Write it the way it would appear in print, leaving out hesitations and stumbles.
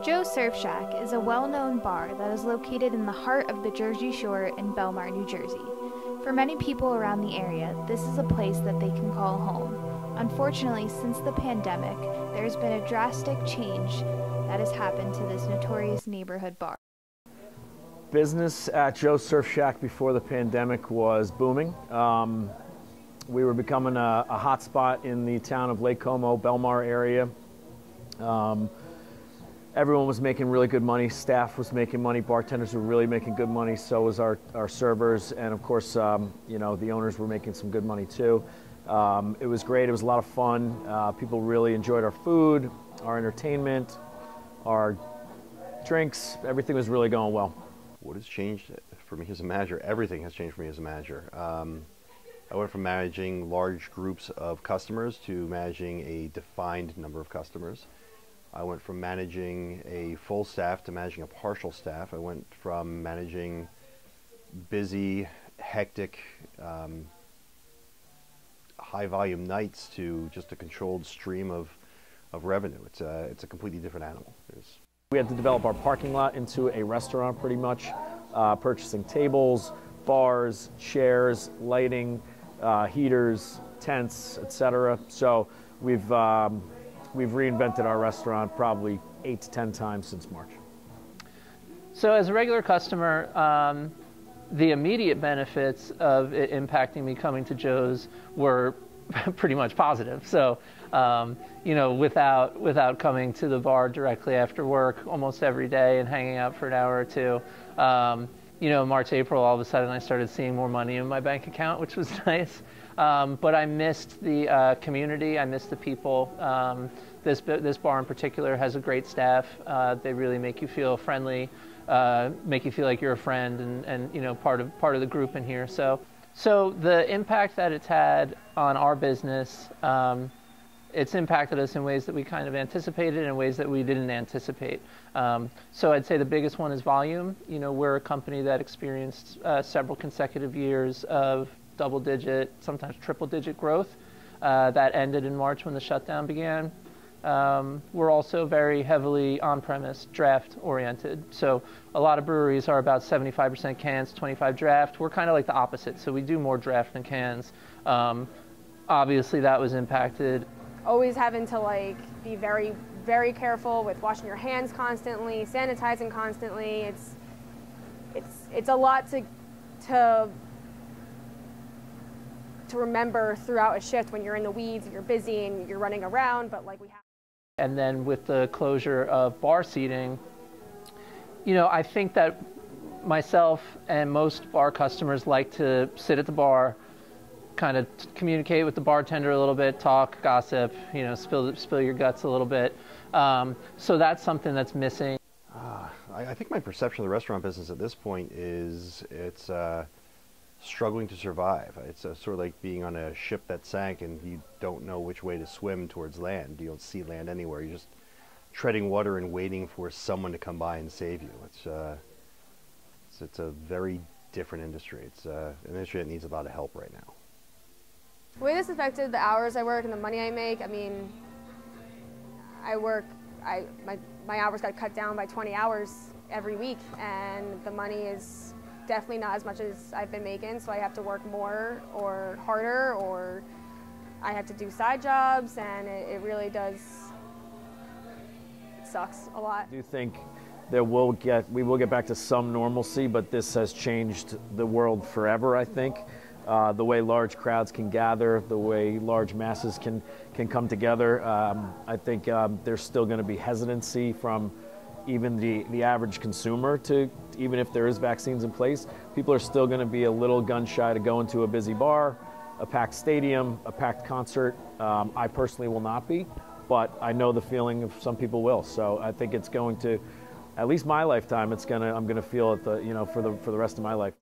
Joe's Surf Shack is a well-known bar that is located in the heart of the Jersey Shore in Belmar, New Jersey. For many people around the area, this is a place that they can call home. Unfortunately, since the pandemic, there's been a drastic change that has happened to this notorious neighborhood bar. Business at Joe's Surf Shack before the pandemic was booming. We were becoming a hot spot in the town of Lake Como, Belmar area. Everyone was making really good money. Staff was making money. Bartenders were really making good money. So was our servers. And of course, you know, the owners were making some good money too. It was great. It was a lot of fun. People really enjoyed our food, our entertainment, our drinks. Everything was really going well. What has changed for me as a manager? Everything has changed for me as a manager. I went from managing large groups of customers to managing a defined number of customers. I went from managing a full staff to managing a partial staff. I went from managing busy, hectic, high volume nights to just a controlled stream of revenue. It's a completely different animal. We had to develop our parking lot into a restaurant pretty much, purchasing tables, bars, chairs, lighting, heaters, tents, etc. So we've reinvented our restaurant probably 8 to 10 times since March. So as a regular customer, the immediate benefits of it impacting me coming to Joe's were pretty much positive. So, you know, without coming to the bar directly after work almost every day and hanging out for an hour or two, you know, March, April, all of a sudden I started seeing more money in my bank account, which was nice. But I missed the community. I missed the people. This bar in particular has a great staff. They really make you feel friendly, make you feel like you're a friend and you know, part of the group in here. So the impact that it's had on our business, it's impacted us in ways that we kind of anticipated and ways that we didn't anticipate. So I'd say the biggest one is volume. You know, we're a company that experienced several consecutive years of double-digit, sometimes triple-digit growth that ended in March when the shutdown began. We're also very heavily on-premise, draft-oriented. So a lot of breweries are about 75% cans, 25 draft. We're kind of like the opposite, so we do more draft than cans. Obviously, that was impacted. Always having to like be very, very careful with washing your hands constantly, sanitizing constantly. It's a lot to remember throughout a shift when you're in the weeds and you're busy and you're running around, but like we have. And then with the closure of bar seating, you know, I think that myself and most bar customers like to sit at the bar, kind of communicate with the bartender a little bit, talk, gossip, you know, spill your guts a little bit. So that's something that's missing. I think my perception of the restaurant business at this point is it's struggling to survive. It's sort of like being on a ship that sank and you don't know which way to swim towards land. You don't see land anywhere. You're just treading water and waiting for someone to come by and save you. It's a very different industry. It's an industry that needs a lot of help right now. The way this affected the hours I work and the money I make, I mean, my hours got cut down by 20 hours every week, and the money is definitely not as much as I've been making, so I have to work more or harder, or I have to do side jobs, and it really does, it sucks a lot. I do think that we will get back to some normalcy, but this has changed the world forever, I think. The way large crowds can gather, the way large masses can come together. I think there's still going to be hesitancy from even the average consumer to, even if there is vaccines in place, people are still going to be a little gun shy to go into a busy bar, a packed stadium, a packed concert. I personally will not be, but I know the feeling of some people will. So I think it's going to, at least my lifetime, I'm going to feel it, you know, for the rest of my life.